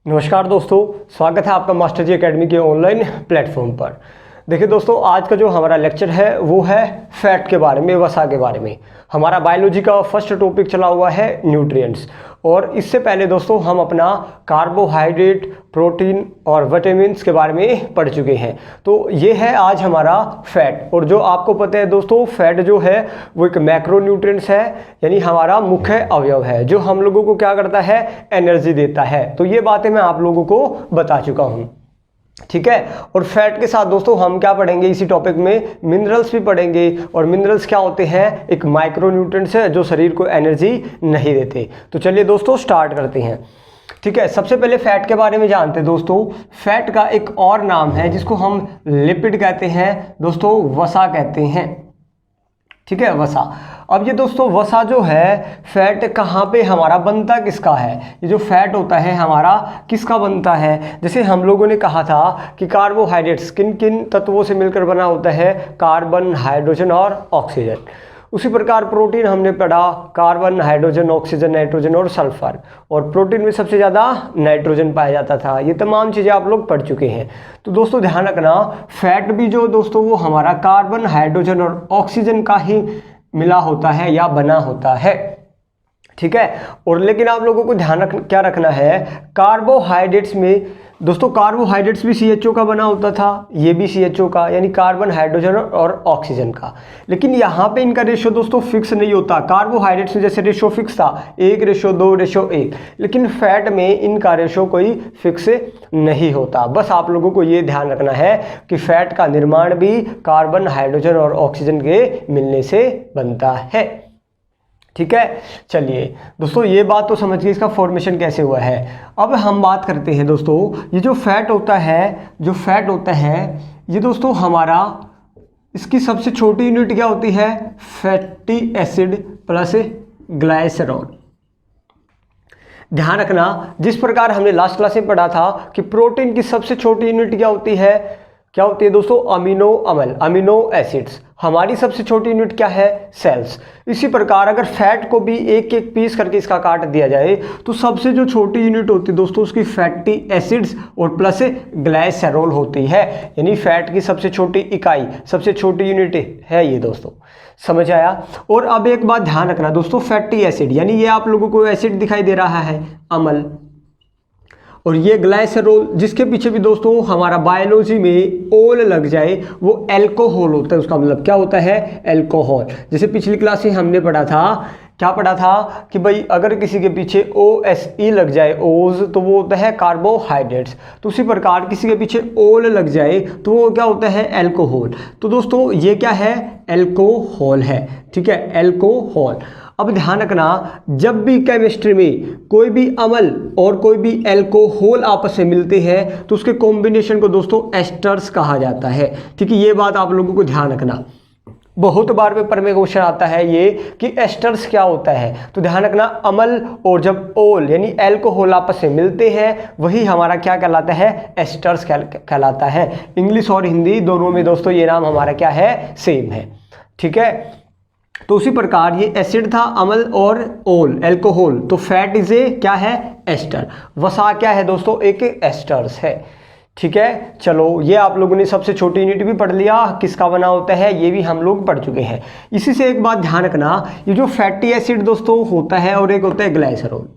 नमस्कार दोस्तों, स्वागत है आपका मास्टर जी एकेडमी के ऑनलाइन प्लेटफॉर्म पर। देखिए दोस्तों, आज का जो हमारा लेक्चर है वो है फैट के बारे में, वसा के बारे में। हमारा बायोलॉजी का फर्स्ट टॉपिक चला हुआ है न्यूट्रिएंट्स, और इससे पहले दोस्तों हम अपना कार्बोहाइड्रेट, प्रोटीन और विटामिन्स के बारे में पढ़ चुके हैं। तो ये है आज हमारा फैट। और जो आपको पता है दोस्तों, फैट जो है वो एक मैक्रोन्यूट्रिएंट्स है, यानी हमारा मुख्य अवयव है जो हम लोगों को क्या करता है, एनर्जी देता है। तो ये बातें मैं आप लोगों को बता चुका हूँ, ठीक है। और फैट के साथ दोस्तों हम क्या पढ़ेंगे इसी टॉपिक में, मिनरल्स भी पढ़ेंगे। और मिनरल्स क्या होते हैं, एक माइक्रोन्यूट्रिएंट्स है जो शरीर को एनर्जी नहीं देते। तो चलिए दोस्तों स्टार्ट करते हैं, ठीक है। सबसे पहले फैट के बारे में जानते हैं दोस्तों। फैट का एक और नाम है जिसको हम लिपिड कहते हैं दोस्तों, वसा कहते हैं, ठीक है, वसा। अब ये दोस्तों वसा जो है, फैट कहाँ पे हमारा बनता किसका है, ये जो फैट होता है हमारा किसका बनता है। जैसे हम लोगों ने कहा था कि कार्बोहाइड्रेट्स किन किन तत्वों से मिलकर बना होता है, कार्बन, हाइड्रोजन और ऑक्सीजन। उसी प्रकार प्रोटीन हमने पढ़ा, कार्बन, हाइड्रोजन, ऑक्सीजन, नाइट्रोजन और सल्फर। और प्रोटीन में सबसे ज़्यादा नाइट्रोजन पाया जाता था। ये तमाम चीज़ें आप लोग पढ़ चुके हैं। तो दोस्तों ध्यान रखना, फैट भी जो दोस्तों वो हमारा कार्बन, हाइड्रोजन और ऑक्सीजन का ही मिला होता है या बना होता है, ठीक है। और लेकिन आप लोगों को ध्यान क्या रखना है, कार्बोहाइड्रेट्स में दोस्तों, कार्बोहाइड्रेट्स भी CHO का बना होता था, ये भी CHO का, यानी कार्बन, हाइड्रोजन और ऑक्सीजन का। लेकिन यहाँ पे इनका रेशो दोस्तों फिक्स नहीं होता। कार्बोहाइड्रेट्स में जैसे रेशो फिक्स था 1:2:1, लेकिन फैट में इनका रेशो कोई फिक्स नहीं होता। बस आप लोगों को ये ध्यान रखना है कि फैट का निर्माण भी कार्बन, हाइड्रोजन और ऑक्सीजन के मिलने से बनता है, ठीक है। चलिए दोस्तों, ये बात तो समझ गए इसका फॉर्मेशन कैसे हुआ है। अब हम बात करते हैं दोस्तों, ये जो फैट होता है, ये दोस्तों हमारा, इसकी सबसे छोटी यूनिट क्या होती है, फैटी एसिड प्लस ग्लाइसरॉल। ध्यान रखना, जिस प्रकार हमने लास्ट क्लास में पढ़ा था कि प्रोटीन की सबसे छोटी यूनिट क्या होती है दोस्तों, अमीनो अम्ल, अमीनो एसिड्स। हमारी सबसे छोटी यूनिट क्या है, सेल्स। इसी प्रकार अगर फैट को भी एक एक पीस करके इसका काट दिया जाए तो सबसे जो छोटी यूनिट होती है दोस्तों उसकी फैटी एसिड्स और प्लस ग्लाइसरॉल होती है। यानी फैट की सबसे छोटी इकाई, सबसे छोटी यूनिट है ये दोस्तों, समझ आया। और अब एक बात ध्यान रखना दोस्तों, फैटी एसिड यानी ये आप लोगों को एसिड दिखाई दे रहा है, अम्ल, और ये ग्लाइसरॉल जिसके पीछे भी दोस्तों हमारा बायोलॉजी में ओल लग जाए वो एल्कोहल होता है। उसका मतलब क्या होता है, एल्कोहल। जैसे पिछली क्लास में हमने पढ़ा था, क्या पढ़ा था कि भाई अगर किसी के पीछे OSE लग जाए, ओज, तो वो होता है कार्बोहाइड्रेट्स। तो उसी प्रकार किसी के पीछे ओल लग जाए तो वो क्या होता है, एल्कोहल। तो दोस्तों ये क्या है, एल्कोहल है, ठीक है, एल्कोहल। अब ध्यान रखना, जब भी केमिस्ट्री में कोई भी अम्ल और कोई भी एल्कोहल आपस में मिलते हैं तो उसके कॉम्बिनेशन को दोस्तों एस्टर्स कहा जाता है, ठीक है। ये बात आप लोगों को ध्यान रखना, बहुत बार पेपर में क्वेश्चन आता है ये कि एस्टर्स क्या होता है। तो ध्यान रखना, अम्ल और जब ओल यानी एल्कोहल आपस में मिलते हैं वही हमारा क्या कहलाता है, एस्टर्स कहलाता है। इंग्लिश और हिंदी दोनों में दोस्तों ये नाम हमारा क्या है, सेम है, ठीक है। तो उसी प्रकार ये एसिड था, अम्ल और ओल, एल्कोहल, तो फैट इज ए क्या है, एस्टर। वसा क्या है दोस्तों, एक एस्टर्स है, ठीक है। चलो, ये आप लोगों ने सबसे छोटी यूनिट भी पढ़ लिया, किसका बना होता है ये भी हम लोग पढ़ चुके हैं। इसी से एक बात ध्यान रखना, ये जो फैटी एसिड दोस्तों होता है और एक होता है ग्लाइसरॉल,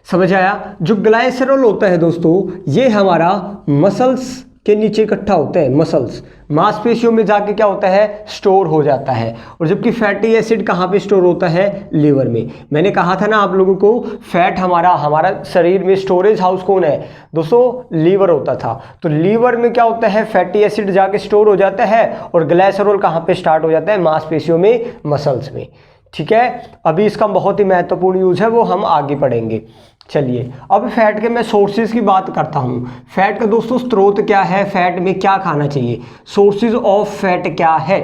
समझ आया। जो ग्लाइसरॉल होता है दोस्तों ये हमारा मसल्स के नीचे इकट्ठा होते हैं, मसल्स, मांसपेशियों में जाके क्या होता है, स्टोर हो जाता है। और जबकि फैटी एसिड कहाँ पे स्टोर होता है, लीवर में। मैंने कहा था ना आप लोगों को, फैट हमारा शरीर में स्टोरेज हाउस कौन है दोस्तों, लीवर होता था। तो लीवर में क्या होता है, फैटी एसिड जाके स्टोर हो जाता है, और ग्लाइसरॉल कहाँ पे स्टार्ट हो जाता है, मांसपेशियों में, मसल्स में, ठीक है। अभी इसका बहुत ही महत्वपूर्ण यूज है, वो हम आगे पढ़ेंगे। चलिए अब फैट के मैं सोर्सेज की बात करता हूँ। फैट का दोस्तों स्रोत क्या है, फैट में क्या खाना चाहिए, सोर्सेज ऑफ फैट क्या है।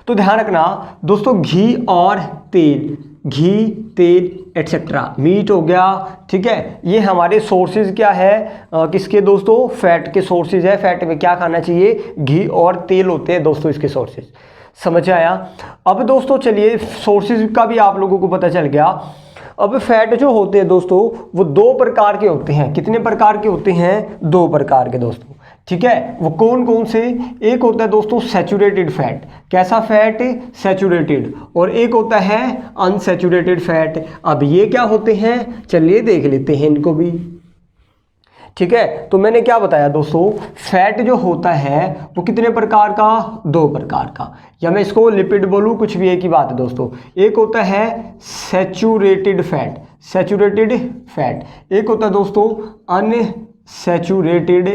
तो ध्यान रखना दोस्तों, घी और तेल, घी, तेल एटसेट्रा, मीट हो गया, ठीक है, ये हमारे सोर्सेज क्या है, किसके दोस्तों, फैट के सोर्सेज है। फैट में क्या खाना चाहिए, घी और तेल होते हैं दोस्तों इसके सोर्सेज, समझ आया। अब दोस्तों चलिए सोर्सेज का भी आप लोगों को पता चल गया। अब फैट जो होते हैं दोस्तों वो दो प्रकार के होते हैं। कितने प्रकार के होते हैं? दो प्रकार के दोस्तों। ठीक है, वो कौन कौन से? एक होता है दोस्तों सैचुरेटेड फैट। कैसा फैट? सैचुरेटेड। और एक होता है अनसैचुरेटेड फैट। अब ये क्या होते हैं, चलिए देख लेते हैं इनको भी। ठीक है, तो मैंने क्या बताया दोस्तों, फैट जो होता है वो कितने प्रकार का? दो प्रकार का, या मैं इसको लिपिड बोलूँ, कुछ भी एक ही बात है दोस्तों। एक होता है सैचुरेटेड फैट, सैचुरेटेड फैट। एक होता है दोस्तों अनसैचुरेटेड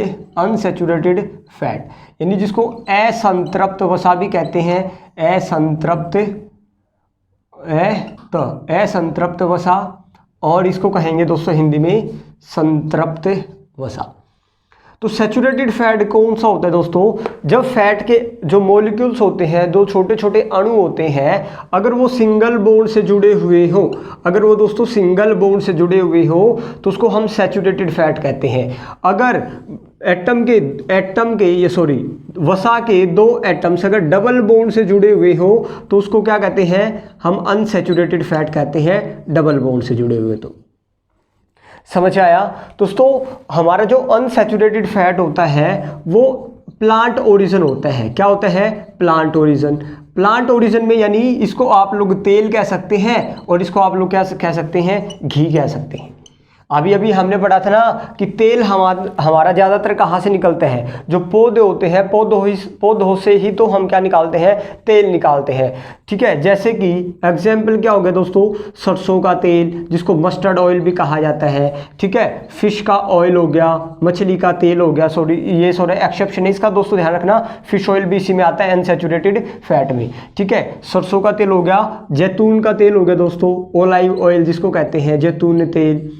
फैट, यानी जिसको असंतृप्त वसा भी कहते हैं। असंतृप्त वसा, और इसको कहेंगे दोस्तों हिंदी में संतृप्त वसा। तो सैचुरेटेड फैट कौन सा होता है दोस्तों? जब फैट के जो मॉलिक्यूल्स होते हैं, दो छोटे छोटे अणु होते हैं, अगर वो सिंगल बॉन्ड से जुड़े हुए हो, अगर वो दोस्तों सिंगल बॉन्ड से जुड़े हुए हो तो उसको हम सैचुरेटेड फैट कहते हैं। अगर वसा के दो एटम्स अगर डबल बॉन्ड से जुड़े हुए हो तो उसको क्या कहते हैं? हम अनसैचुरेटेड फैट कहते हैं, डबल बॉन्ड से जुड़े हुए। तो समझ आया दोस्तों? हमारा जो अनसैचुरेटेड फैट होता है वो प्लांट ओरिजिन होता है। क्या होता है? Plant origin. प्लांट ओरिजिन में यानी इसको आप लोग तेल कह सकते हैं और इसको आप लोग क्या कह सकते हैं? घी कह सकते हैं। अभी हमने पढ़ा था ना कि तेल हमारा ज़्यादातर कहाँ से निकलता है? जो पौधे होते हैं, पौधों से ही तो हम क्या निकालते हैं? तेल निकालते हैं। ठीक है, जैसे कि एग्जाम्पल क्या हो गया दोस्तों? सरसों का तेल, जिसको मस्टर्ड ऑयल भी कहा जाता है। ठीक है, फिश का ऑयल हो गया, मछली का तेल हो गया। ये एक्सेप्शन है इसका दोस्तों, ध्यान रखना। फिश ऑयल भी इसी में आता है, अनसैचुरेटेड फैट में। ठीक है, सरसों का तेल हो गया, जैतून का तेल हो गया दोस्तों, ऑलिव ऑयल जिसको कहते हैं, जैतून तेल।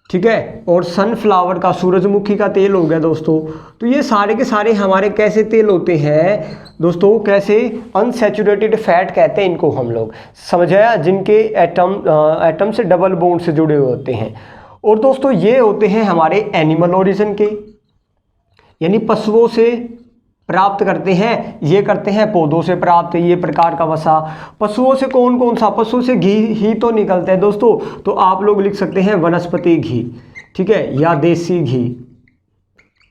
ठीक है, और सनफ्लावर का, सूरजमुखी का तेल हो गया दोस्तों। तो ये सारे के सारे हमारे कैसे तेल होते हैं दोस्तों? कैसे? अनसैचुरेटेड फैट कहते हैं इनको हम लोग। समझ आया? जिनके एटम से डबल बॉन्ड से जुड़े हुए होते हैं। और दोस्तों ये होते हैं हमारे एनिमल ओरिजिन के, यानी पशुओं से प्राप्त करते हैं। ये करते हैं पौधों से प्राप्त, ये प्रकार का वसा। पशुओं से कौन कौन सा? पशुओं से घी ही तो निकलता है दोस्तों। तो आप लोग लिख सकते हैं वनस्पति घी। ठीक है, या देसी घी।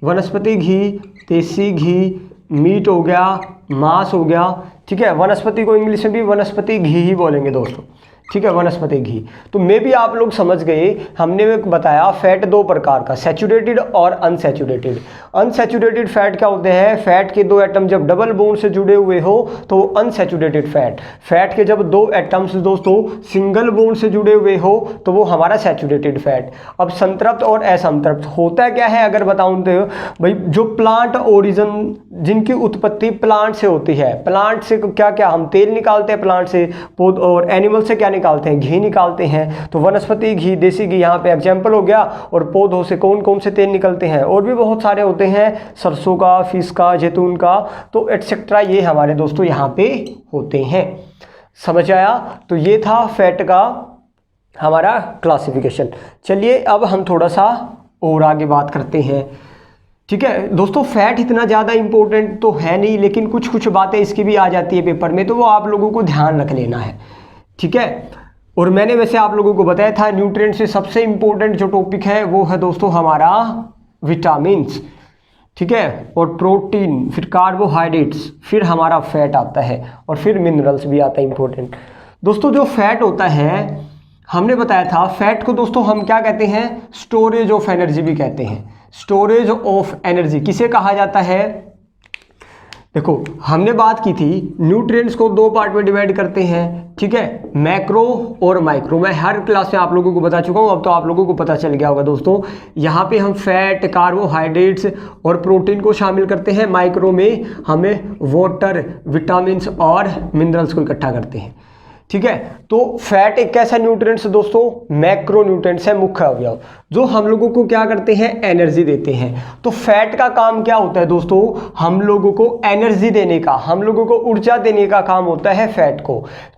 वनस्पति घी, देसी घी, मीट हो गया, मांस हो गया। ठीक है, वनस्पति को इंग्लिश में भी वनस्पति घी ही बोलेंगे दोस्तों। ठीक है, वनस्पति घी। तो मे भी आप लोग समझ गए, हमने बताया फैट दो प्रकार का, सैचुरेटेड और अनसैचुरेटेड। अनसैचुरेटेड फैट क्या होते हैं? फैट के दो एटम जब डबल बॉन्ड से जुड़े हुए हो तो वो अनसैचुरेटेड फैट। फैट के जब दो एटम्स दोस्तों सिंगल बॉन्ड से जुड़े हुए हो तो वो हमारा सैचुरेटेड फैट। अब संतृप्त और असंतृप्त होता क्या है अगर बताऊं तो भाई, जो प्लांट ओरिजिन, जिनकी उत्पत्ति प्लांट से होती है, प्लांट से क्या क्या हम तेल निकालते हैं प्लांट से, और एनिमल से क्या निकालते हैं? घी निकालते हैं। तो वनस्पति घी, देसी घी यहाँ पे एग्जाम्पल हो गया। और पौधों से कौन कौन से तेल निकलते हैं? और भी बहुत सारे होते हैं, सरसों का, फिश का, जैतून का, तो एटसेट्रा, ये हमारे दोस्तों यहाँ पे होते हैं। समझ आया? तो ये था फैट का हमारा क्लासिफिकेशन। चलिए अब हम थोड़ा सा और आगे बात करते हैं। ठीक है दोस्तों, फैट इतना ज़्यादा इंपॉर्टेंट तो है नहीं, लेकिन कुछ कुछ बातें इसकी भी आ जाती है पेपर में, तो वो आप लोगों को ध्यान रख लेना है। ठीक है, और मैंने वैसे आप लोगों को बताया था न्यूट्रिएंट से सबसे इंपॉर्टेंट जो टॉपिक है वो है दोस्तों हमारा विटामिन्स। ठीक है, और प्रोटीन, फिर कार्बोहाइड्रेट्स, फिर हमारा फैट आता है, और फिर मिनरल्स भी आता है इंपॉर्टेंट। दोस्तों जो फैट होता है, हमने बताया था फैट को दोस्तों हम क्या कहते हैं? स्टोरेज ऑफ एनर्जी भी कहते हैं। स्टोरेज ऑफ एनर्जी किसे कहा जाता है? देखो हमने बात की थी न्यूट्रिएंट्स को दो पार्ट में डिवाइड करते हैं। ठीक है, मैक्रो और माइक्रो। मैं हर क्लास में आप लोगों को बता चुका हूँ, अब तो आप लोगों को पता चल गया होगा दोस्तों। यहाँ पे हम फैट, कार्बोहाइड्रेट्स और प्रोटीन को शामिल करते हैं। माइक्रो में हमें वाटर, विटामिन्स और मिनरल्स को इकट्ठा करते हैं। ठीक है, तो फैट एक कैसा न्यूट्रिएंट्स दोस्तों? मैक्रो न्यूट्रिएंट्स है, मुख्य अवयव। जो हम लोगों को क्या करते हैं, एनर्जी देते हैं। तो फैट का काम क्या होता है दोस्तों, हम लोगों को एनर्जी देने का, हम लोगों को ऊर्जा देने का काम होता है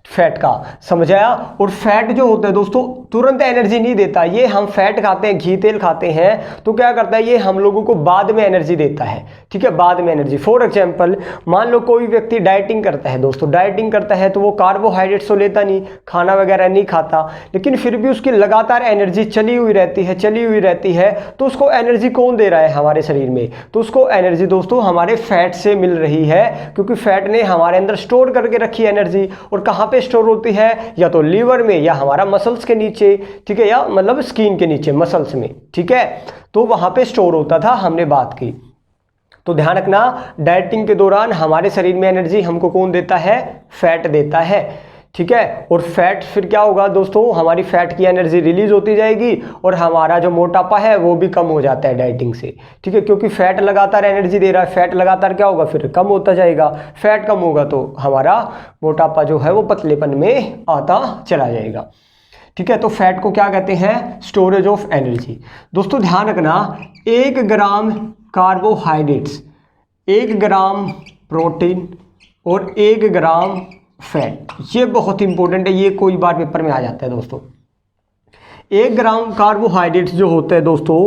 फैट का, समझ आया। और फैट जो होता है दोस्तों तुरंत एनर्जी नहीं देता, ये हम फैट खाते हैं, घी तेल खाते हैं तो क्या करता है, ये हम लोगों को बाद में एनर्जी देता है, ठीक है, बाद में एनर्जी। फॉर एग्जांपल मान लो कोई व्यक्ति डाइटिंग करता है दोस्तों, डाइटिंग करता है तो वो कार्बोहाइड्रेट्स तो लेता नहीं, खाना वगैरह नहीं खाता, लेकिन फिर भी उसकी लगातार एनर्जी चली हुई रहती है, तो उसको एनर्जी कौन दे रहा है हमारे शरीर में, तो उसको एनर्जी दोस्तों हमारे फैट से मिल रही है, क्योंकि फैट ने हमारे अंदर स्टोर करके रखी एनर्जी। और कहाँ पे स्टोर होती है, या तो लीवर में या हमारा मसल्स के नीचे, ठीक है, या मतलब स्किन के नीचे मसल्स में, ठीक है, तो वहां पे स्टोर होता था, हमने बात की। तो ध्यान रखना, डाइटिंग के दौरान हमारे शरीर में एनर्जी हमको कौन देता है, फैट देता है, ठीक है। और फैट फिर क्या होगा दोस्तों, हमारी फैट की एनर्जी रिलीज होती जाएगी और हमारा जो मोटापा है वो भी कम हो जाता है डाइटिंग से, ठीक है, क्योंकि फैट लगातार एनर्जी दे रहा है, फैट लगातार क्या होगा, फिर कम होता जाएगा, फैट कम होगा तो हमारा मोटापा जो है वो पतलेपन में आता चला जाएगा, ठीक है। तो फैट को क्या कहते हैं, स्टोरेज ऑफ एनर्जी। दोस्तों ध्यान रखना, 1 ग्राम कार्बोहाइड्रेट्स, 1 ग्राम प्रोटीन और 1 ग्राम फैट, ये बहुत इंपॉर्टेंट है, ये कोई बार पेपर में आ जाता है दोस्तों। 1 ग्राम कार्बोहाइड्रेट्स जो होते हैं दोस्तों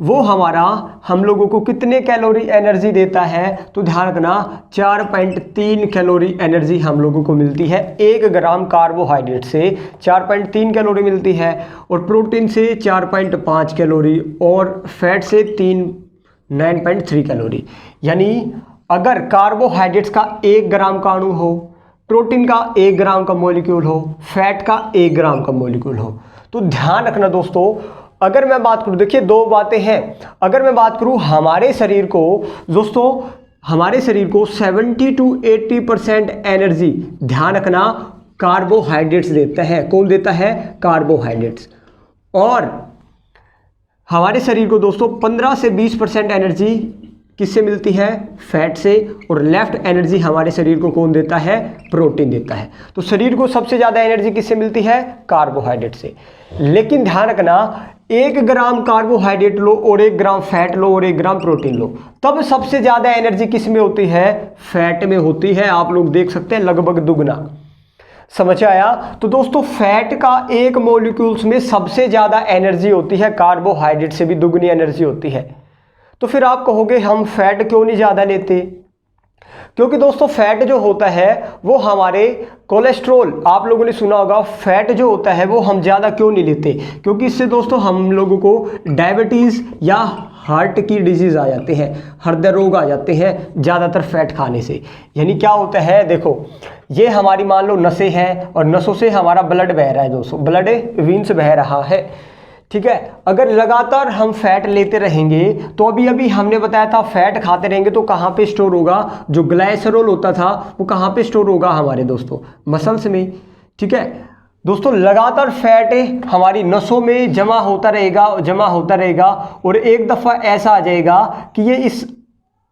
वो हमारा हम लोगों को कितने कैलोरी एनर्जी देता है, तो ध्यान रखना 4.3 कैलोरी एनर्जी हम लोगों को मिलती है। 1 ग्राम कार्बोहाइड्रेट से 4.3 कैलोरी मिलती है, और प्रोटीन से 4.5 कैलोरी, और फैट से 9.3 कैलोरी। यानी अगर कार्बोहाइड्रेट्स का 1 ग्राम का अणु हो, प्रोटीन का 1 ग्राम का मॉलिक्यूल हो, फैट का 1 ग्राम का मॉलिक्यूल हो, तो ध्यान रखना दोस्तों, अगर मैं बात करूं, देखिए 2 बातें हैं। अगर मैं बात करूं हमारे शरीर को दोस्तों, हमारे शरीर को 70 to 80% एनर्जी, ध्यान रखना, कार्बोहाइड्रेट्स देता है। कौन देता है, कार्बोहाइड्रेट्स। और हमारे शरीर को दोस्तों 15 से 20% एनर्जी किससे मिलती है, फैट से, और लेफ्ट एनर्जी हमारे शरीर को कौन देता है, प्रोटीन देता है। तो शरीर को सबसे ज़्यादा एनर्जी किससे मिलती है, कार्बोहाइड्रेट से। लेकिन ध्यान रखना, 1 ग्राम कार्बोहाइड्रेट लो और 1 ग्राम फैट लो और 1 ग्राम प्रोटीन लो, तब सबसे ज़्यादा एनर्जी किस में होती है, फैट में होती है। आप लोग देख सकते हैं लगभग दुगना, समझ आया। तो दोस्तों फैट का एक मॉलिक्यूल्स में सबसे ज़्यादा एनर्जी होती है, कार्बोहाइड्रेट से भी दुगनी एनर्जी होती है। तो फिर आप कहोगे हम फैट क्यों नहीं ज़्यादा लेते, क्योंकि दोस्तों फैट जो होता है वो हमारे कोलेस्ट्रॉल, आप लोगों ने सुना होगा, फैट जो होता है वो हम ज़्यादा क्यों नहीं लेते, क्योंकि इससे दोस्तों हम लोगों को डायबिटीज़ या हार्ट की डिजीज़ आ जाते हैं, हृदय रोग आ जाते हैं ज़्यादातर फैट खाने से। यानी क्या होता है, देखो ये हमारी मान लो नसें हैं और नसों से हमारा ब्लड बह रहा है दोस्तों, ब्लड वीन्स बह रहा है, ठीक है। अगर लगातार हम फैट लेते रहेंगे तो अभी हमने बताया था फैट खाते रहेंगे तो कहाँ पे स्टोर होगा, जो ग्लाइसरोल होता था वो कहाँ पे स्टोर होगा, हमारे दोस्तों मसल्स में, ठीक है। दोस्तों लगातार फैट हमारी नसों में जमा होता रहेगा और एक दफ़ा ऐसा आ जाएगा कि ये इस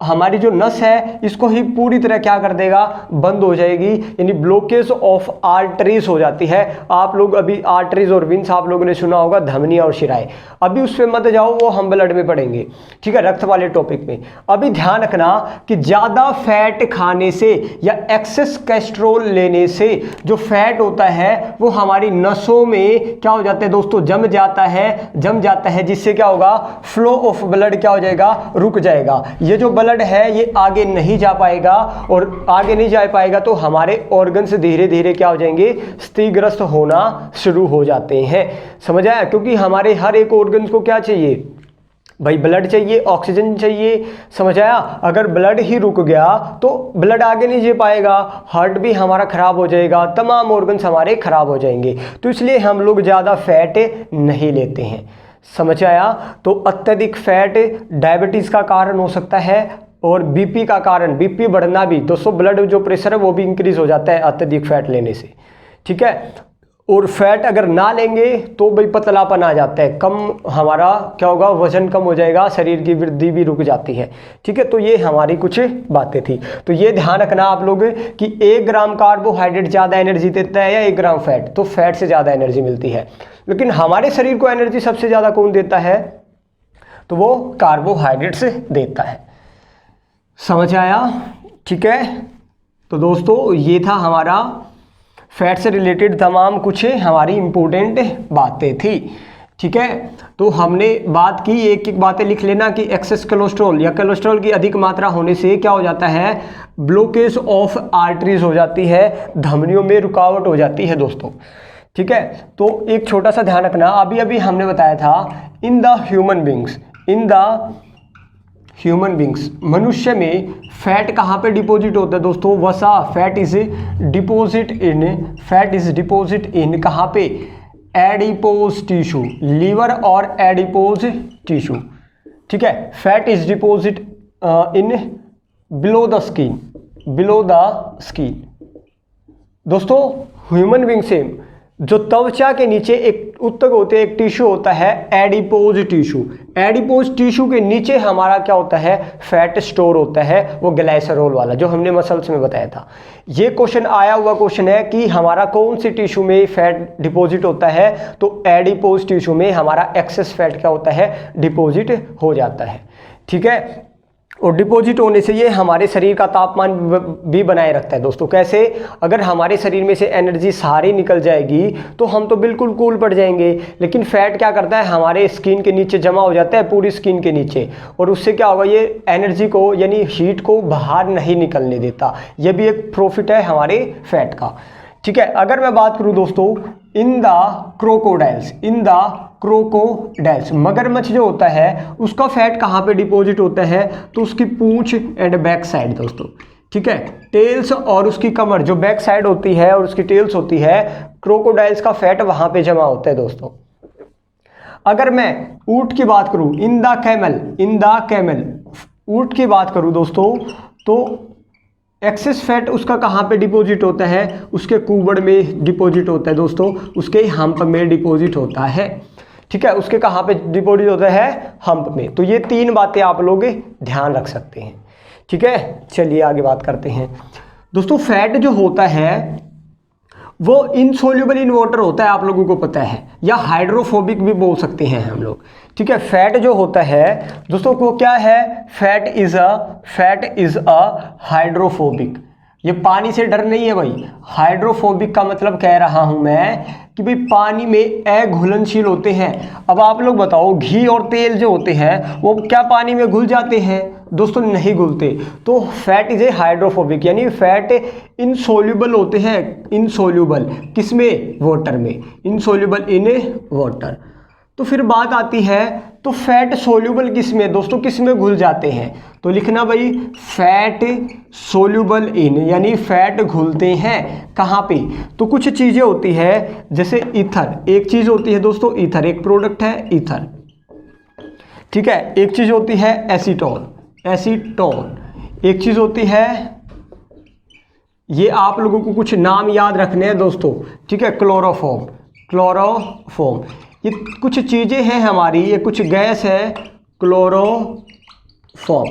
हमारी जो नस है इसको ही पूरी तरह क्या कर देगा, बंद हो जाएगी, यानी ब्लॉकेज ऑफ आर्टरीज हो जाती है। आप लोग अभी आर्टरीज और विंस आप लोगों ने सुना होगा, धमनियां और शिराएं, अभी उस पर मत जाओ, वो हम ब्लड में पढ़ेंगे, ठीक है, रक्त वाले टॉपिक में। अभी ध्यान रखना कि ज़्यादा फैट खाने से या एक्सेस कोलेस्ट्रॉल लेने से जो फैट होता है वो हमारी नसों में क्या हो जाता है दोस्तों, जम जाता है, जिससे क्या होगा, फ्लो ऑफ ब्लड क्या हो जाएगा, रुक जाएगा। ये जो ब्लड है ये आगे नहीं जा पाएगा, और आगे नहीं जा पाएगा तो हमारे ऑर्गन्स धीरे धीरे क्या हो जाएंगे, क्षतिग्रस्त होना शुरू हो जाते हैं, समझ आया। क्योंकि हमारे हर एक ऑर्गन्स को क्या चाहिए भाई, ब्लड चाहिए, ऑक्सीजन चाहिए, समझ आया। अगर ब्लड ही रुक गया तो ब्लड आगे नहीं जा पाएगा, हार्ट भी हमारा खराब हो जाएगा, तमाम ऑर्गन्स हमारे खराब हो जाएंगे। तो इसलिए हम लोग ज़्यादा फैट नहीं लेते हैं, समझ आया। तो अत्यधिक फैट डायबिटीज़ का कारण हो सकता है, और बीपी का कारण, बीपी बढ़ना भी दोस्तों, ब्लड जो प्रेशर है वो भी इंक्रीज हो जाता है अत्यधिक फैट लेने से, ठीक है। और फैट अगर ना लेंगे तो भाई पतलापन आ जाता है, कम हमारा क्या होगा, वजन कम हो जाएगा, शरीर की वृद्धि भी रुक जाती है, ठीक है। तो ये हमारी कुछ बातें थी। तो ये ध्यान रखना आप लोग कि 1 ग्राम कार्बोहाइड्रेट ज़्यादा एनर्जी देता है या 1 ग्राम फैट, तो फैट से ज़्यादा एनर्जी मिलती है। लेकिन हमारे शरीर को एनर्जी सबसे ज़्यादा कौन देता है? तो वो कार्बोहाइड्रेट्स देता है। समझ आया? ठीक है, तो दोस्तों ये था हमारा फैट से रिलेटेड तमाम कुछ हमारी इम्पोर्टेंट बातें थी। ठीक है, तो हमने बात की, एक एक बातें लिख लेना कि एक्सेस कोलेस्ट्रॉल या कोलेस्ट्रॉल की अधिक मात्रा होने से क्या हो जाता है? ब्लॉकेज ऑफ आर्टरीज हो जाती है, धमनियों में रुकावट हो जाती है दोस्तों। ठीक है, तो एक छोटा सा ध्यान रखना, अभी अभी हमने बताया था इन द ह्यूमन बींग्स मनुष्य में फैट कहाँ पे डिपॉजिट होता है दोस्तों? वसा, फैट इज डिपॉजिट इन कहाँ पे? एडिपोज टिश्यू, लीवर और एडिपोज टिश्यू। ठीक है, fat is deposit in below the skin. दोस्तों ह्यूमन बींग से जो त्वचा के नीचे एक उत्तक होते हैं, एक टिश्यू होता है एडिपोज टिश्यू। एडिपोज टिश्यू के नीचे हमारा क्या होता है? फैट स्टोर होता है, वो ग्लाइसरोल वाला जो हमने मसल्स में बताया था। ये क्वेश्चन आया हुआ क्वेश्चन है कि हमारा कौन सी टिश्यू में फैट डिपॉजिट होता है? तो एडिपोज टिश्यू में हमारा एक्सेस फैट क्या होता है? डिपॉजिट हो जाता है। ठीक है, और डिपॉजिट होने से ये हमारे शरीर का तापमान भी बनाए रखता है दोस्तों। कैसे? अगर हमारे शरीर में से एनर्जी सारी निकल जाएगी तो हम तो बिल्कुल कूल पड़ जाएंगे, लेकिन फैट क्या करता है? हमारे स्किन के नीचे जमा हो जाता है, पूरी स्किन के नीचे, और उससे क्या होगा? ये एनर्जी को यानी हीट को बाहर नहीं निकलने देता। ये भी एक प्रॉफिट है हमारे फैट का। ठीक है, अगर मैं बात करूं दोस्तों इन द क्रोकोडाइल्स, मगरमच्छ जो होता है उसका फैट कहाँ पे डिपॉजिट होता है? तो उसकी पूंछ एंड बैक साइड दोस्तों। ठीक है, टेल्स और उसकी कमर जो बैक साइड होती है और उसकी टेल्स होती है, क्रोकोडाइल्स का फैट वहां पे जमा होता है दोस्तों। अगर मैं ऊंट की बात करूं, इन द कैमल ऊंट की बात करूं दोस्तों, तो एक्सेस फैट उसका कहाँ पे डिपॉजिट होता है? उसके कुबड़ में डिपॉजिट होता है दोस्तों, उसके हम्प में डिपॉजिट होता है। ठीक है, उसके कहाँ पे डिपॉजिट होता है? हम्प में। तो ये तीन बातें आप लोग ध्यान रख सकते हैं। ठीक है, चलिए आगे बात करते हैं दोस्तों। फैट जो होता है वो इनसोल्यूबल इन वाटर होता है, आप लोगों को पता है, या हाइड्रोफोबिक भी बोल सकते हैं हम लोग। ठीक है, फैट जो होता है दोस्तों वो क्या है? Fat is a hydrophobic. ये पानी से डर नहीं है भाई। हाइड्रोफोबिक का मतलब कह रहा हूं मैं कि भाई पानी में अघुलनशील होते हैं। अब आप लोग बताओ, घी और तेल जो होते हैं वो क्या पानी में घुल जाते हैं? दोस्तों नहीं घुलते। तो फैट इज ए हाइड्रोफोबिक, यानी फैट इनसोल्यूबल होते हैं। इनसोल्यूबल किसमें? वाटर में। Insoluble in water. तो फिर बात आती है, तो फैट सोल्यूबल किसमें दोस्तों? किसमें घुल जाते हैं? तो लिखना भाई फैट सोल्यूबल इन, यानी फैट घुलते हैं कहाँ पे? तो कुछ चीज़ें होती है जैसे ईथर, एक चीज़ होती है दोस्तों ईथर, एक प्रोडक्ट है ईथर। ठीक है, एक चीज़ होती है एसीटोन, एक चीज़ होती है, ये आप लोगों को कुछ नाम याद रखने हैं दोस्तों। ठीक है, क्लोरोफॉर्म। ये कुछ चीज़ें हैं हमारी, ये कुछ गैस है क्लोरोफॉर्म।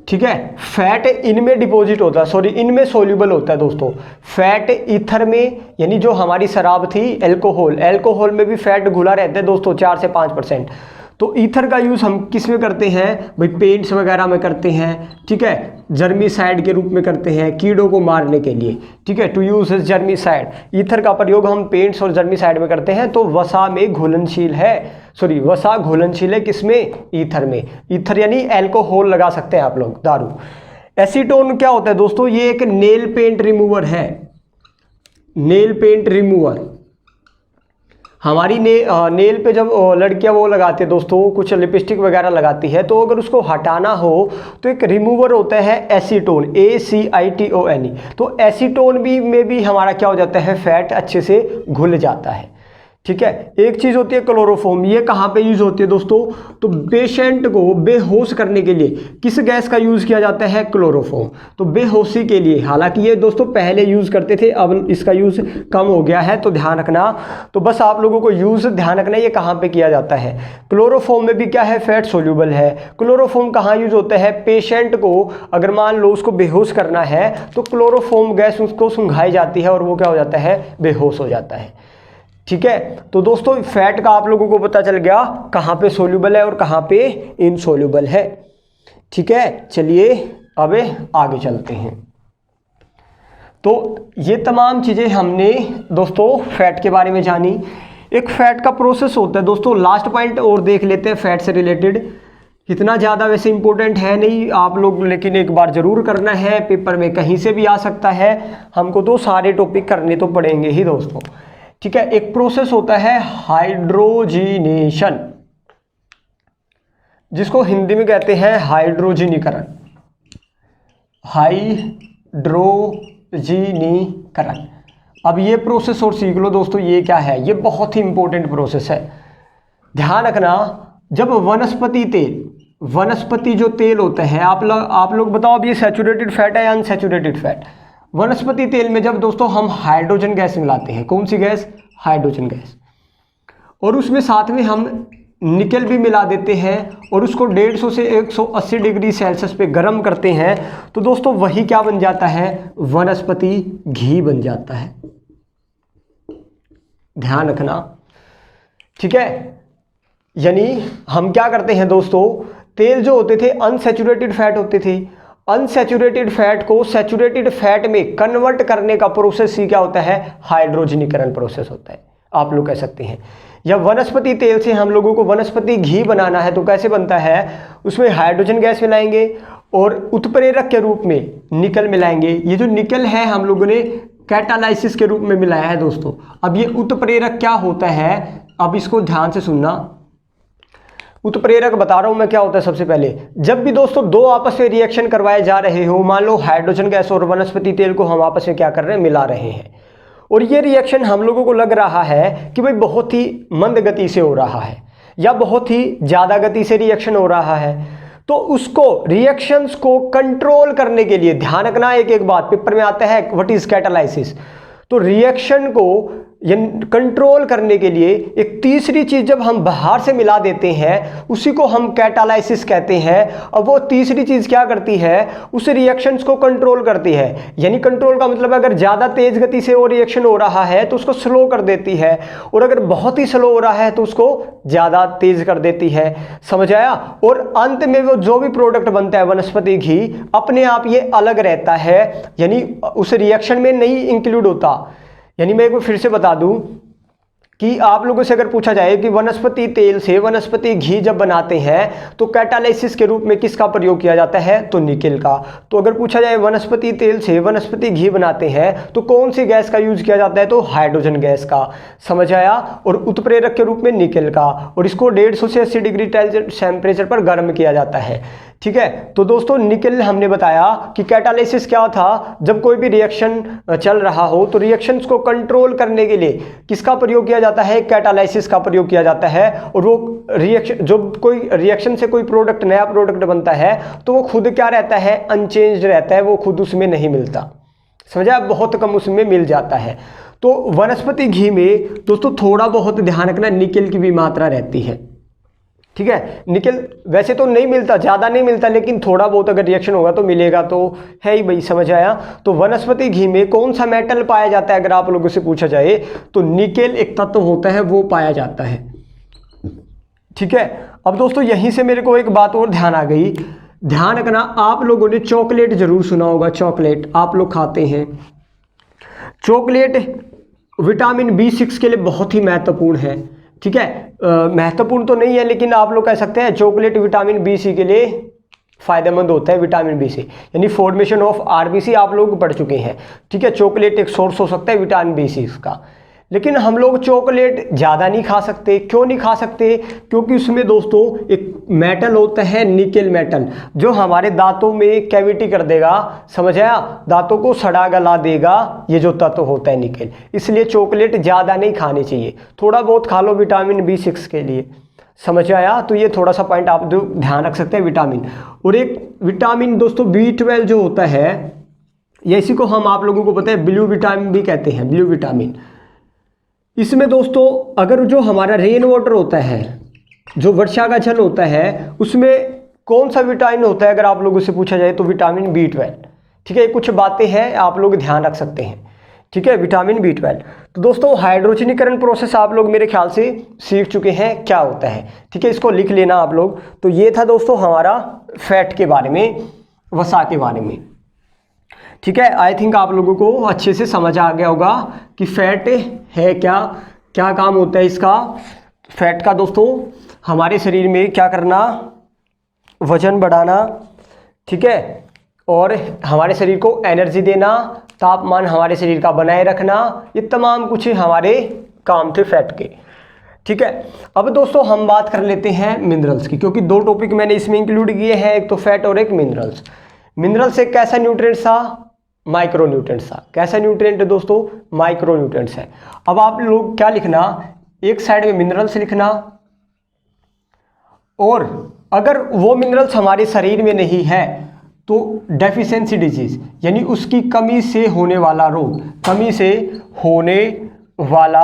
ठीक है, फैट इनमें डिपॉजिट होता है, सॉरी इनमें सोल्यूबल होता है दोस्तों। फैट ईथर में, यानी जो हमारी शराब थी एल्कोहल में भी फैट घुला रहता है दोस्तों 4 से 5%। तो ईथर का यूज़ हम किस में करते हैं भाई? पेंट्स वगैरह में करते हैं। ठीक है, जर्मीसाइड के रूप में करते हैं, कीड़ों को मारने के लिए। ठीक है, टू यूज जर्मीसाइड। ईथर का प्रयोग हम पेंट्स और जर्मीसाइड में करते हैं। तो वसा में घुलनशील है, सॉरी वसा घुलनशील है किसमें? ईथर में। ईथर यानी एल्कोहल लगा सकते हैं आप लोग, दारू। एसीटोन क्या होता है दोस्तों? ये एक नेल पेंट रिमूवर है, नेल पेंट रिमूवर। हमारी नेल पे जब लड़कियां वो लगाती है दोस्तों, कुछ लिपस्टिक वगैरह लगाती है, तो अगर उसको हटाना हो तो एक रिमूवर होता है एसीटोन, ACITONE। तो एसीटोन में भी हमारा क्या हो जाता है? फैट अच्छे से घुल जाता है। ठीक है, एक चीज़ होती है क्लोरोफॉर्म। ये कहाँ पे यूज़ होती है दोस्तों? तो पेशेंट को बेहोश करने के लिए किस गैस का यूज़ किया जाता है? क्लोरोफॉर्म। तो बेहोशी के लिए, हालांकि ये दोस्तों पहले यूज़ करते थे, अब इसका यूज़ कम हो गया है, तो ध्यान रखना। तो बस आप लोगों को यूज़ ध्यान रखना, ये कहाँ पे किया जाता है? क्लोरोफॉर्म में भी क्या है? फैट सोल्यूबल है। क्लोरोफॉर्म कहाँ यूज़ होता है? पेशेंट को अगर मान लो उसको बेहोश करना है तो क्लोरोफॉर्म गैस उसको सुंघाई जाती है और वो क्या हो जाता है? बेहोश हो जाता है। ठीक है, तो दोस्तों फैट का आप लोगों को पता चल गया कहाँ पे सोल्यूबल है और कहाँ पे इनसोल्यूबल है। ठीक है, चलिए अब आगे चलते हैं। तो ये तमाम चीज़ें हमने दोस्तों फैट के बारे में जानी। एक फैट का प्रोसेस होता है दोस्तों, लास्ट पॉइंट और देख लेते हैं फैट से रिलेटेड। इतना ज़्यादा वैसे इंपॉर्टेंट है नहीं आप लोग, लेकिन एक बार ज़रूर करना है, पेपर में कहीं से भी आ सकता है, हमको तो सारे टॉपिक करने तो पड़ेंगे ही दोस्तों। ठीक है, एक प्रोसेस होता है हाइड्रोजिनेशन, जिसको हिंदी में कहते हैं हाइड्रोजनीकरण। हाइड्रोजनीकरण, अब ये प्रोसेस और सीख लो दोस्तों, ये क्या है, ये बहुत ही इंपॉर्टेंट प्रोसेस है। ध्यान रखना, जब वनस्पति तेल, वनस्पति जो तेल होता है, आप लोग बताओ अब ये सैचुरेटेड फैट है या अनसैचुरेटेड फैट। वनस्पति तेल में जब दोस्तों हम हाइड्रोजन गैस मिलाते हैं, कौन सी गैस, हाइड्रोजन गैस, और उसमें साथ में हम निकल भी मिला देते हैं और उसको 150 से 180 डिग्री सेल्सियस पे गर्म करते हैं, तो दोस्तों वही क्या बन जाता है, वनस्पति घी बन जाता है। ध्यान रखना, ठीक है। यानी हम क्या करते हैं दोस्तों, तेल जो होते थे अनसैचुरेटेड फैट होते थे, अनसैचुरेटेड फैट को सैचुरेटेड फैट में कन्वर्ट करने का प्रोसेस ही क्या होता है, हाइड्रोजनीकरण प्रोसेस होता है, आप लोग कह सकते हैं। या वनस्पति तेल से हम लोगों को वनस्पति घी बनाना है तो कैसे बनता है, उसमें हाइड्रोजन गैस मिलाएंगे और उत्प्रेरक के रूप में निकल मिलाएंगे। ये जो निकल है हम लोगों ने कैटालाइसिस के रूप में मिलाया है दोस्तों। अब ये उत्प्रेरक क्या होता है, अब इसको ध्यान से सुनना। उत्प्रेरक बता रहा हूं मैं क्या होता है। सबसे पहले जब भी दोस्तों दो आपस में रिएक्शन करवाए जा रहे हो, मान लो हाइड्रोजन गैस और वनस्पति तेल को हम आपस में क्या कर रहे हैं, मिला रहे हैं, और ये रिएक्शन हम लोगों को लग रहा है कि भाई बहुत ही मंद गति से हो रहा है या बहुत ही ज़्यादा गति से रिएक्शन हो रहा है, तो उसको रिएक्शंस को कंट्रोल करने के लिए, ध्यान रखना एक एक बात, पेपर में आता है व्हाट इज कैटालाइसिस, तो रिएक्शन को कंट्रोल करने के लिए एक तीसरी चीज जब हम बाहर से मिला देते हैं उसी को हम कैटालाइसिस कहते हैं। अब वो तीसरी चीज क्या करती है, उस रिएक्शंस को कंट्रोल करती है। यानी कंट्रोल का मतलब अगर ज्यादा तेज गति से वो रिएक्शन हो रहा है तो उसको स्लो कर देती है, और अगर बहुत ही स्लो हो रहा है तो उसको ज्यादा तेज कर देती है। समझ आया। और अंत में वो जो भी प्रोडक्ट बनता है वनस्पति घी, अपने आप ये अलग रहता है, यानी उस रिएक्शन में नहीं इंक्लूड होता। यानी मैं एक बार फिर से बता दूं कि आप लोगों से अगर पूछा जाए कि वनस्पति तेल से वनस्पति घी जब बनाते हैं तो कैटालाइसिस के रूप में किसका प्रयोग किया जाता है, तो निकेल का। तो अगर पूछा जाए वनस्पति तेल से वनस्पति घी बनाते हैं तो कौन सी गैस का यूज किया जाता है, तो हाइड्रोजन गैस का। समझ आया। और उत्प्रेरक के रूप में निकेल का, और इसको 150 से 80 डिग्री टेम्परेचर पर गर्म किया जाता है। ठीक है, तो दोस्तों निकेल हमने बताया कि कैटालाइसिस क्या था, जब कोई भी रिएक्शन चल रहा हो तो रिएक्शंस को कंट्रोल करने के लिए किसका प्रयोग किया जाता है, कैटालाइसिस का प्रयोग किया जाता है। और वो रिएक्शन, जब कोई रिएक्शन से कोई प्रोडक्ट, नया प्रोडक्ट बनता है तो वो खुद क्या रहता है, अनचेंज्ड रहता है, वो खुद उसमें नहीं मिलता। समझा, बहुत कम उसमें मिल जाता है। तो वनस्पति घी में दोस्तों थोड़ा बहुत ध्यान रखना, निकेल की भी मात्रा रहती है। ठीक है, निकेल वैसे तो नहीं मिलता, ज़्यादा नहीं मिलता, लेकिन थोड़ा बहुत अगर रिएक्शन होगा तो मिलेगा, तो है ही भाई। समझ आया। तो वनस्पति घी में कौन सा मेटल पाया जाता है, अगर आप लोगों से पूछा जाए तो निकेल एक तत्व होता है, वो पाया जाता है। ठीक है, अब दोस्तों यहीं से मेरे को एक बात और ध्यान आ गई। ध्यान रखना, आप लोगों ने चॉकलेट जरूर सुना होगा, चॉकलेट आप लोग खाते हैं। चॉकलेट विटामिन B6 के लिए बहुत ही महत्वपूर्ण है। ठीक है, महत्वपूर्ण तो नहीं है, लेकिन आप लोग कह सकते हैं चॉकलेट विटामिन B6 के लिए फायदेमंद होता है। विटामिन B6 यानी फॉर्मेशन ऑफ RBC आप लोग पढ़ चुके हैं। ठीक है, चॉकलेट एक सोर्स हो सकता है विटामिन B6 का, लेकिन हम लोग चॉकलेट ज़्यादा नहीं खा सकते। क्यों नहीं खा सकते, क्योंकि उसमें दोस्तों एक मेटल होता है निकेल मेटल, जो हमारे दांतों में कैविटी कर देगा। समझ आया, दांतों को सड़ा गला देगा, ये जो तत्व होता है निकेल। इसलिए चॉकलेट ज़्यादा नहीं खानी चाहिए, थोड़ा बहुत खा लो विटामिन B6 के लिए। समझ आया। तो ये थोड़ा सा पॉइंट आप जो ध्यान रख सकते हैं विटामिन। और एक विटामिन दोस्तों B12 जो होता है, ये इसी को हम आप लोगों को पता है ब्लू विटामिन भी कहते हैं, ब्लू विटामिन। इसमें दोस्तों अगर जो हमारा रेन वाटर होता है, जो वर्षा का जल होता है, उसमें कौन सा विटामिन होता है, अगर आप लोगों से पूछा जाए तो विटामिन B12। ठीक है, ये कुछ बातें हैं आप लोग ध्यान रख सकते हैं। ठीक है, विटामिन B12। तो दोस्तों हाइड्रोजनीकरण प्रोसेस आप लोग मेरे ख्याल से सीख चुके हैं क्या होता है, ठीक है, इसको लिख लेना आप लोग। तो ये था दोस्तों हमारा फैट के बारे में, वसा के बारे में, ठीक है। आई थिंक आप लोगों को अच्छे से समझ आ गया होगा कि फैट है क्या, क्या काम होता है इसका। फैट का दोस्तों हमारे शरीर में क्या करना, वजन बढ़ाना, ठीक है, और हमारे शरीर को एनर्जी देना, तापमान हमारे शरीर का बनाए रखना, ये तमाम कुछ हमारे काम थे फैट के, ठीक है। अब दोस्तों हम बात कर लेते हैं मिनरल्स की, क्योंकि दो टॉपिक मैंने इसमें इंक्लूड किए हैं, एक तो फैट और एक मिनरल्स। मिनरल्स एक कैसा न्यूट्रिएंट्स था, माइक्रो न्यूट्रिएंट्स था। कैसा न्यूट्रिएंट है दोस्तों, माइक्रो न्यूट्रिएंट्स है। अब आप लोग क्या लिखना, एक साइड में मिनरल्स लिखना, और अगर वो मिनरल्स हमारे शरीर में नहीं है तो डेफिशिएंसी डिजीज, यानी उसकी कमी से होने वाला रोग, कमी से होने वाला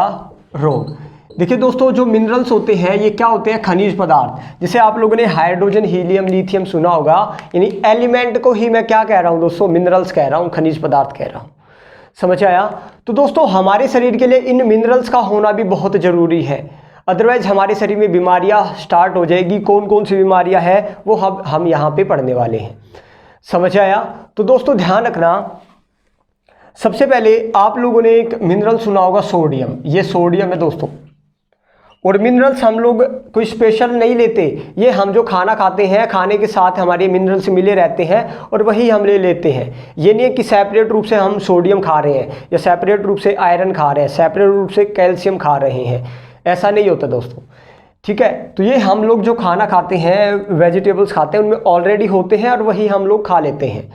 रोग। देखिए दोस्तों जो मिनरल्स होते हैं ये क्या होते हैं, खनिज पदार्थ। जैसे आप लोगों ने हाइड्रोजन, हीलियम, लिथियम सुना होगा, यानी एलिमेंट को ही मैं क्या कह रहा हूं दोस्तों, मिनरल्स कह रहा हूं, खनिज पदार्थ कह रहा हूं। समझ आया। तो दोस्तों हमारे शरीर के लिए इन मिनरल्स का होना भी बहुत ज़रूरी है, अदरवाइज हमारे शरीर में बीमारियां स्टार्ट हो जाएगी। कौन कौन सी बीमारियां हैं वो हम यहाँ पे पढ़ने वाले हैं। समझ आया। तो दोस्तों ध्यान रखना, सबसे पहले आप लोगों ने एक मिनरल सुना होगा सोडियम, ये सोडियम है दोस्तों। और मिनरल्स हम लोग कोई स्पेशल नहीं लेते, ये हम जो खाना खाते हैं खाने के साथ हमारे मिनरल्स मिले रहते हैं और वही हम ले लेते हैं। ये नहीं है कि सेपरेट रूप से हम सोडियम खा रहे हैं या सेपरेट रूप से आयरन खा रहे हैं, सेपरेट रूप से कैल्शियम खा रहे हैं, ऐसा नहीं होता दोस्तों, ठीक है। तो ये हम लोग जो खाना खाते हैं, वेजिटेबल्स खाते हैं, उनमें ऑलरेडी होते हैं और वही हम लोग खा लेते हैं।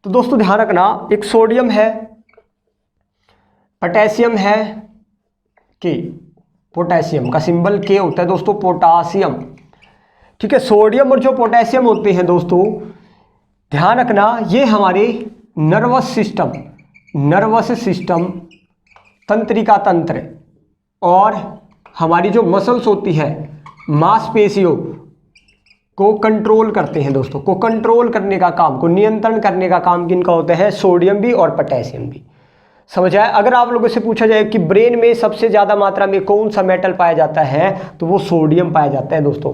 तो दोस्तों ध्यान रखना, एक सोडियम है, पोटेशियम है, कि पोटेशियम का सिंबल के होता है दोस्तों, पोटासियम, ठीक है। सोडियम और जो पोटेशियम होते हैं दोस्तों ध्यान रखना, ये हमारे नर्वस सिस्टम, तंत्रिका तंत्र और हमारी जो मसल्स होती है, मांसपेशियों को कंट्रोल करते हैं दोस्तों, को कंट्रोल करने का काम, को नियंत्रण करने का काम किनका होता है, सोडियम भी और पोटेशियम भी। समझ आया। अगर आप लोगों से पूछा जाए कि ब्रेन में सबसे ज़्यादा मात्रा में कौन सा मेटल पाया जाता है, तो वो सोडियम पाया जाता है दोस्तों।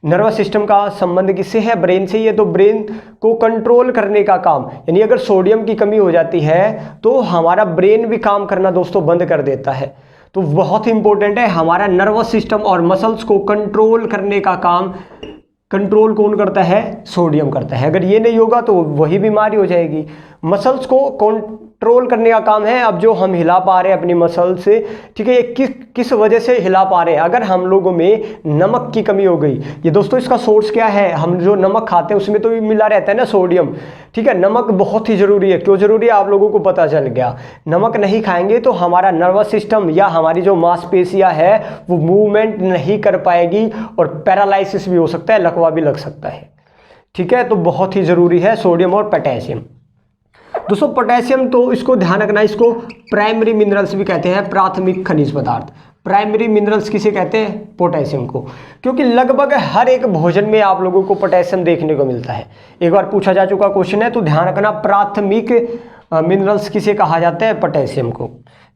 नर्वस सिस्टम का संबंध किससे है, ब्रेन से ही है, तो ब्रेन को कंट्रोल करने का काम, यानी अगर सोडियम की कमी हो जाती है तो हमारा ब्रेन भी काम करना दोस्तों बंद कर देता है। तो बहुत ही इंपॉर्टेंट है, हमारा नर्वस सिस्टम और मसल्स को कंट्रोल करने का काम कंट्रोल कौन करता है, सोडियम करता है। अगर ये नहीं होगा तो वही बीमारी हो जाएगी। मसल्स को कंट्रोल करने का काम है। अब जो हम हिला पा रहे हैं अपनी मसल से, ठीक है, ये किस वजह से हिला पा रहे हैं, अगर हम लोगों में नमक की कमी हो गई, ये दोस्तों इसका सोर्स क्या है, हम जो नमक खाते हैं उसमें तो भी मिला रहता है ना सोडियम, ठीक है। नमक बहुत ही ज़रूरी है। क्यों ज़रूरी है आप लोगों को पता चल गया। नमक नहीं खाएंगे तो हमारा नर्वस सिस्टम या हमारी जो मांसपेशियां है वो मूवमेंट नहीं कर पाएगी और पैरालाइसिस भी हो सकता है, लकवा भी लग सकता है, ठीक है। तो बहुत ही ज़रूरी है सोडियम और पोटेशियम। दोस्तों पोटेशियम तो इसको ध्यान रखना, इसको प्राइमरी मिनरल्स भी कहते हैं, प्राथमिक खनिज पदार्थ। प्राइमरी मिनरल्स किसे कहते हैं, पोटेशियम को, क्योंकि लगभग हर एक भोजन में आप लोगों को पोटेशियम देखने को मिलता है। एक बार पूछा जा चुका क्वेश्चन है, तो ध्यान रखना प्राथमिक मिनरल्स किसे कहा जाता है, पोटेशियम को,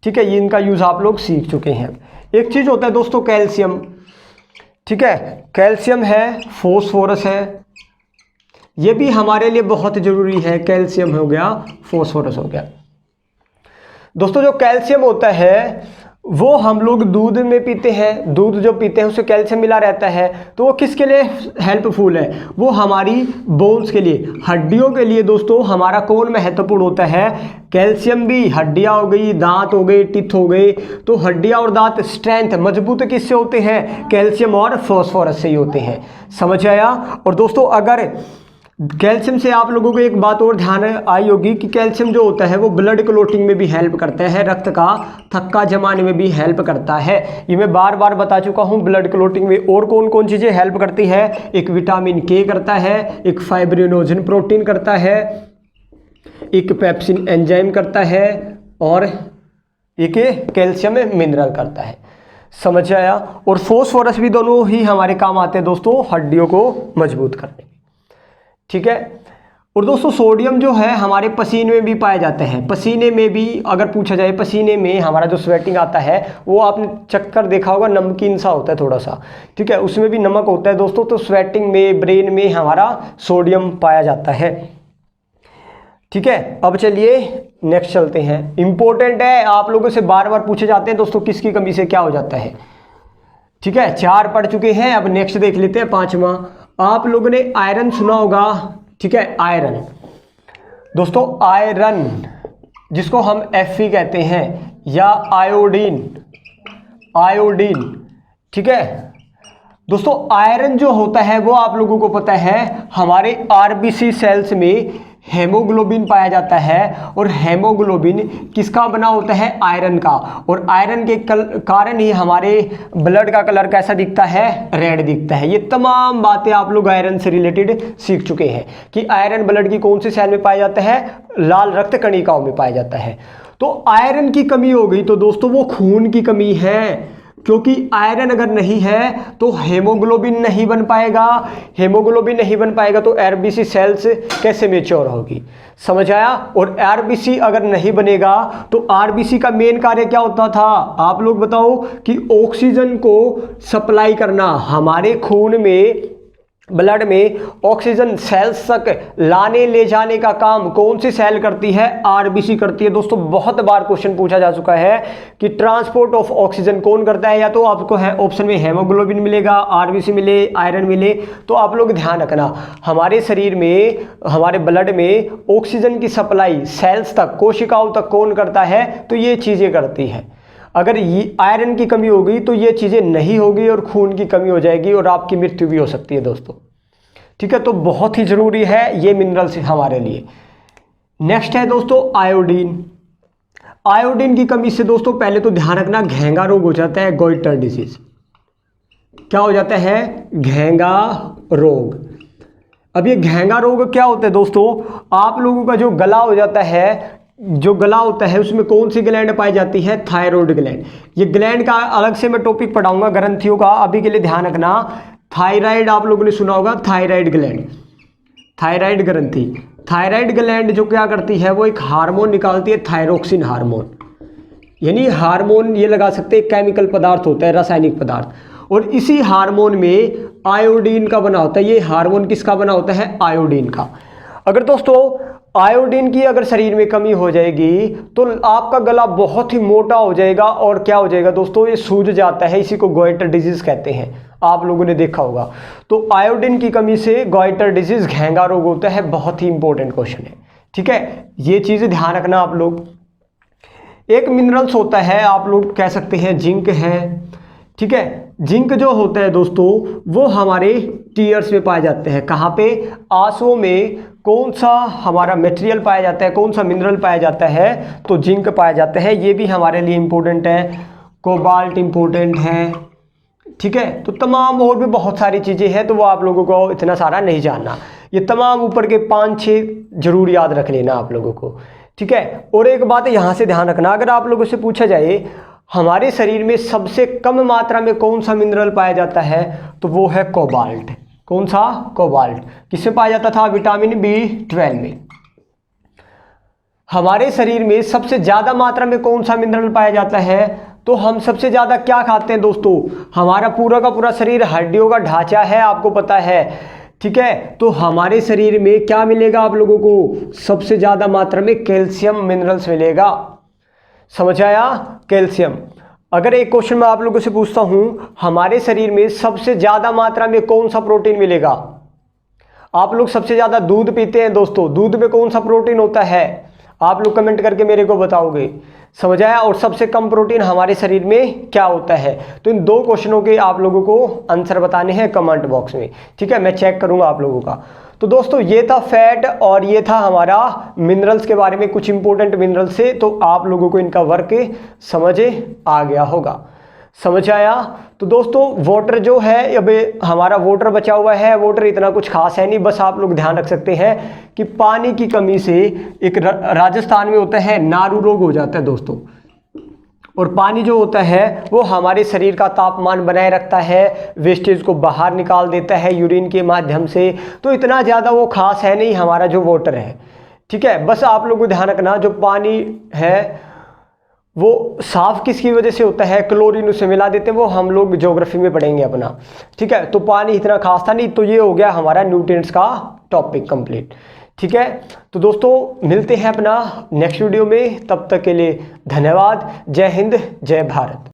ठीक है। ये इनका यूज़ आप लोग सीख चुके हैं। एक चीज़ होता है दोस्तों कैल्शियम, ठीक है, कैल्शियम है, फॉस्फोरस है, ये भी हमारे लिए बहुत ज़रूरी है। कैल्शियम हो गया, फॉस्फोरस हो गया। दोस्तों जो कैल्शियम होता है वो हम लोग दूध में पीते हैं, दूध जो पीते हैं उससे कैल्शियम मिला रहता है, तो वो किसके लिए हेल्पफुल है, वो हमारी बोन्स के लिए, हड्डियों के लिए दोस्तों हमारा कौन महत्वपूर्ण होता है, कैल्शियम भी। हड्डियाँ हो गई, दांत हो गए, टीथ हो गए, तो हड्डियाँ और दांत स्ट्रेंथ मजबूत किससे होते हैं, कैल्शियम और फॉस्फोरस से ही होते हैं। समझ आया। और दोस्तों अगर कैल्शियम से आप लोगों को एक बात और ध्यान आई होगी कि कैल्शियम जो होता है वो ब्लड क्लोटिंग में भी हेल्प करता है, रक्त का थक्का जमाने में भी हेल्प करता है। ये मैं बार बार बता चुका हूँ। ब्लड क्लोटिंग में और कौन कौन चीज़ें हेल्प करती है, एक विटामिन के करता है, एक फाइब्रिनोजन प्रोटीन करता है, एक पेप्सिन एंजाइम करता है और एक कैल्शियम मिनरल करता है। समझ आया। और फॉस्फोरस भी दोनों ही हमारे काम आते हैं दोस्तों, हड्डियों को मजबूत करने, ठीक है। और दोस्तों सोडियम जो है हमारे पसीने में भी पाए जाते हैं। पसीने में भी अगर पूछा जाए, पसीने में हमारा जो स्वेटिंग आता है वो आपने चक्कर देखा होगा, नमकीन सा होता है थोड़ा सा, ठीक है, उसमें भी नमक होता है दोस्तों। तो स्वेटिंग में, ब्रेन में हमारा सोडियम पाया जाता है, ठीक है। अब चलिए नेक्स्ट चलते हैं। इंपॉर्टेंट है, आप लोगों से बार बार पूछे जाते हैं दोस्तों किसकी कमी से क्या हो जाता है, ठीक है। 4 पढ़ चुके हैं, अब नेक्स्ट देख लेते हैं 5वां। आप लोगों ने आयरन सुना होगा, ठीक है। आयरन दोस्तों, आयरन जिसको हम Fe कहते हैं या आयोडीन, आयोडीन, ठीक है दोस्तों। आयरन जो होता है वो आप लोगों को पता है हमारे आरबीसी सेल्स में हेमोग्लोबिन पाया जाता है, और हेमोग्लोबिन किसका बना होता है, आयरन का। और आयरन के कारण ही हमारे ब्लड का कलर कैसा दिखता है, रेड दिखता है। ये तमाम बातें आप लोग आयरन से रिलेटेड सीख चुके हैं कि आयरन ब्लड की कौन सी सेल में पाया जाता है, लाल रक्त कणिकाओं में पाया जाता है। तो आयरन की कमी हो गई तो दोस्तों वो खून की कमी है, क्योंकि आयरन अगर नहीं है तो हेमोग्लोबिन नहीं बन पाएगा। हेमोग्लोबिन नहीं बन पाएगा तो आरबीसी सेल्स कैसे मैच्योर होगी, समझ आया। और आरबीसी अगर नहीं बनेगा तो आरबीसी का मेन कार्य क्या होता था, आप लोग बताओ, कि ऑक्सीजन को सप्लाई करना। हमारे खून में, ब्लड में ऑक्सीजन सेल्स तक लाने ले जाने का काम कौन सी सेल करती है, आरबीसी करती है। दोस्तों बहुत बार क्वेश्चन पूछा जा चुका है कि ट्रांसपोर्ट ऑफ ऑक्सीजन कौन करता है, या तो आपको है ऑप्शन में हेमोग्लोबिन मिलेगा, आरबीसी मिले, आयरन मिले। तो आप लोग ध्यान रखना, हमारे शरीर में, हमारे ब्लड में ऑक्सीजन की सप्लाई सेल्स तक, कोशिकाओं तक कौन करता है, तो ये चीज़ें करती है। अगर ये आयरन की कमी हो गई तो ये चीज़ें नहीं होगी और खून की कमी हो जाएगी और आपकी मृत्यु भी हो सकती है दोस्तों, ठीक है। तो बहुत ही ज़रूरी है ये मिनरल्स हमारे लिए। नेक्स्ट है दोस्तों आयोडीन। आयोडीन की कमी से दोस्तों पहले तो ध्यान रखना, घेंगा रोग हो जाता है, गोइटर डिजीज। क्या हो जाता है, घेंगा रोग। अब ये घेंगा रोग क्या होता है दोस्तों, आप लोगों का जो गला हो जाता है, जो गला होता है उसमें कौन सी ग्लैंड पाई जाती है, थायराइड ग्लैंड। ये ग्लैंड का अलग से मैं टॉपिक पढ़ाऊंगा ग्रंथियों का, अभी के लिए ध्यान रखना। थायराइड आप लोगों ने सुना होगा, थायराइड ग्लैंड, थायराइड ग्रंथि। थायराइड ग्लैंड जो क्या करती है, वो एक हार्मोन निकालती है, थायरोक्सिन हार्मोन। यानी हार्मोन ये लगा सकते हैं, केमिकल पदार्थ होता है, रासायनिक पदार्थ, और इसी हार्मोन में आयोडीन का बना होता है। ये हार्मोन किसका बना होता है, आयोडीन का। अगर दोस्तों आयोडीन की अगर शरीर में कमी हो जाएगी तो आपका गला बहुत ही मोटा हो जाएगा, और क्या हो जाएगा दोस्तों, ये सूज जाता है। इसी को गोइटर डिजीज कहते हैं, आप लोगों ने देखा होगा। तो आयोडीन की कमी से गोइटर डिजीज, घेंगा रोग होता है। बहुत ही इंपॉर्टेंट क्वेश्चन है, ठीक है, ये चीज़ ध्यान रखना आप लोग। एक मिनरल्स होता है, आप लोग कह सकते हैं जिंक है, ठीक है। जिंक जो होता है दोस्तों वो हमारे टीयर्स में पाए जाते हैं। कहाँ पे, आंसुओं में कौन सा हमारा मटेरियल पाया जाता है, कौन सा मिनरल पाया जाता है, तो जिंक पाया जाता है। ये भी हमारे लिए इम्पोर्टेंट है। कोबाल्ट इम्पोर्टेंट है, ठीक है। तो तमाम और भी बहुत सारी चीज़ें हैं, तो वो आप लोगों को इतना सारा नहीं जानना। ये तमाम ऊपर के 5-6 जरूर याद रख लेना आप लोगों को, ठीक है। और एक बात यहाँ से ध्यान रखना, अगर आप लोगों से पूछा जाए हमारे शरीर में सबसे कम मात्रा में कौन सा मिनरल पाया जाता है, तो वो है कोबाल्ट। कौन सा, कोबाल्ट। किसमें पाया जाता था, विटामिन B12 में। हमारे शरीर में सबसे ज़्यादा मात्रा में कौन सा मिनरल पाया जाता है, तो हम सबसे ज़्यादा क्या खाते हैं दोस्तों, हमारा पूरा का पूरा शरीर हड्डियों का ढांचा है, आपको पता है, ठीक है। तो हमारे शरीर में क्या मिलेगा आप लोगों को, सबसे ज़्यादा मात्रा में कैल्शियम मिनरल्स मिलेगा, समझ आया, कैल्शियम। अगर एक क्वेश्चन मैं आप लोगों से पूछता हूं, हमारे शरीर में सबसे ज़्यादा मात्रा में कौन सा प्रोटीन मिलेगा। आप लोग सबसे ज़्यादा दूध पीते हैं दोस्तों, दूध में कौन सा प्रोटीन होता है, आप लोग कमेंट करके मेरे को बताओगे, समझ आया। और सबसे कम प्रोटीन हमारे शरीर में क्या होता है। तो इन 2 क्वेश्चनों के आप लोगों को आंसर बताने हैं कमेंट बॉक्स में, ठीक है, मैं चेक करूंगा आप लोगों का। तो दोस्तों ये था फैट और ये था हमारा मिनरल्स के बारे में, कुछ इंपॉर्टेंट मिनरल्स से। तो आप लोगों को इनका वर्क समझ आ गया होगा, समझ आया। तो दोस्तों वाटर जो है, अब हमारा वाटर बचा हुआ है, वाटर इतना कुछ खास है नहीं, बस आप लोग ध्यान रख सकते हैं कि पानी की कमी से एक राजस्थान में होता है नारू रोग हो जाता है दोस्तों। और पानी जो होता है वो हमारे शरीर का तापमान बनाए रखता है, वेस्टेज को बाहर निकाल देता है यूरिन के माध्यम से। तो इतना ज़्यादा वो खास है नहीं हमारा जो वाटर है, ठीक है। बस आप लोगों को ध्यान रखना, जो पानी है वो साफ किसकी वजह से होता है, क्लोरीन उसे मिला देते हैं, वो हम लोग ज्योग्राफी में पढ़ेंगे अपना, ठीक है। तो पानी इतना खास था नहीं। तो ये हो गया हमारा न्यूट्रिएंट्स का टॉपिक कंप्लीट, ठीक है। तो दोस्तों मिलते हैं अपना नेक्स्ट वीडियो में, तब तक के लिए धन्यवाद। जय हिंद, जय भारत।